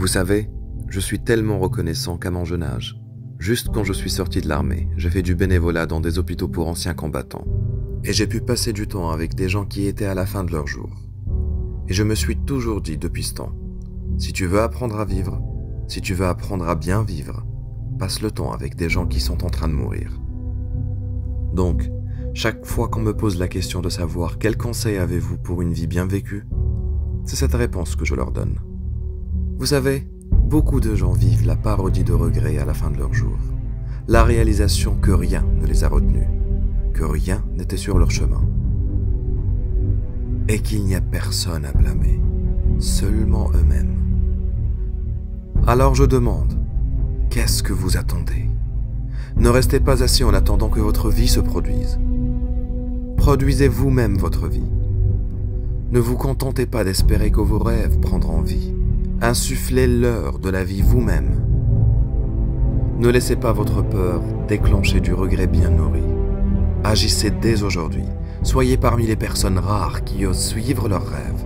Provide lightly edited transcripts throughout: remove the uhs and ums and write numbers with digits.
Vous savez, je suis tellement reconnaissant qu'à mon jeune âge, juste quand je suis sorti de l'armée, j'ai fait du bénévolat dans des hôpitaux pour anciens combattants. Et j'ai pu passer du temps avec des gens qui étaient à la fin de leur jour. Et je me suis toujours dit depuis ce temps, si tu veux apprendre à vivre, si tu veux apprendre à bien vivre, passe le temps avec des gens qui sont en train de mourir. Donc, chaque fois qu'on me pose la question de savoir quel conseil avez-vous pour une vie bien vécue, c'est cette réponse que je leur donne. Vous savez, beaucoup de gens vivent la parodie de regret à la fin de leur jour. La réalisation que rien ne les a retenus, que rien n'était sur leur chemin. Et qu'il n'y a personne à blâmer, seulement eux-mêmes. Alors je demande, qu'est-ce que vous attendez? Ne restez pas assis en attendant que votre vie se produise. Produisez vous-même votre vie. Ne vous contentez pas d'espérer que vos rêves prendront vie. Insufflez-leur de la vie vous-même. Ne laissez pas votre peur déclencher du regret bien nourri. Agissez dès aujourd'hui. Soyez parmi les personnes rares qui osent suivre leurs rêves.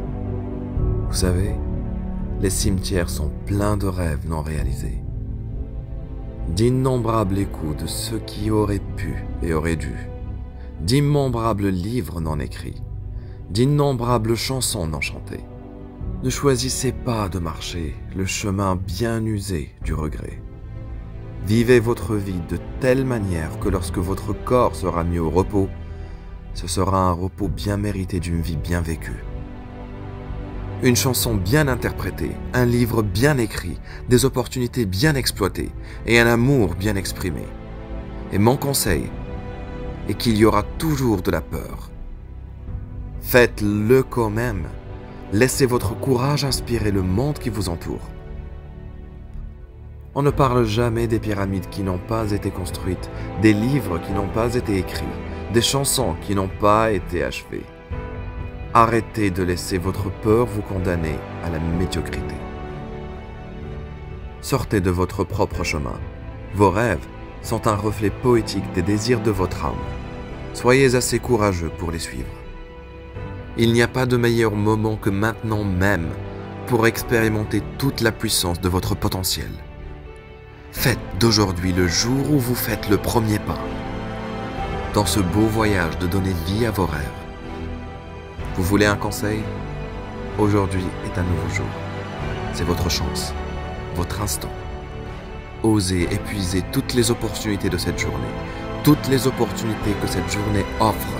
Vous savez, les cimetières sont pleins de rêves non réalisés. D'innombrables échos de ceux qui auraient pu et auraient dû. D'innombrables livres non écrits. D'innombrables chansons non chantées. Ne choisissez pas de marcher le chemin bien usé du regret. Vivez votre vie de telle manière que lorsque votre corps sera mis au repos, ce sera un repos bien mérité d'une vie bien vécue. Une chanson bien interprétée, un livre bien écrit, des opportunités bien exploitées et un amour bien exprimé. Et mon conseil est qu'il y aura toujours de la peur. Faites-le quand même. Laissez votre courage inspirer le monde qui vous entoure. On ne parle jamais des pyramides qui n'ont pas été construites, des livres qui n'ont pas été écrits, des chansons qui n'ont pas été achevées. Arrêtez de laisser votre peur vous condamner à la médiocrité. Sortez de votre propre chemin. Vos rêves sont un reflet poétique des désirs de votre âme. Soyez assez courageux pour les suivre. Il n'y a pas de meilleur moment que maintenant même pour expérimenter toute la puissance de votre potentiel. Faites d'aujourd'hui le jour où vous faites le premier pas dans ce beau voyage de donner vie à vos rêves. Vous voulez un conseil? Aujourd'hui est un nouveau jour. C'est votre chance, votre instant. Osez épuiser toutes les opportunités de cette journée, toutes les opportunités que cette journée offre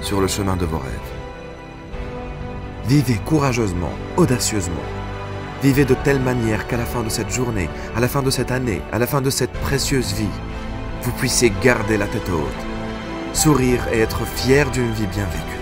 sur le chemin de vos rêves. Vivez courageusement, audacieusement. Vivez de telle manière qu'à la fin de cette journée, à la fin de cette année, à la fin de cette précieuse vie, vous puissiez garder la tête haute, sourire et être fier d'une vie bien vécue.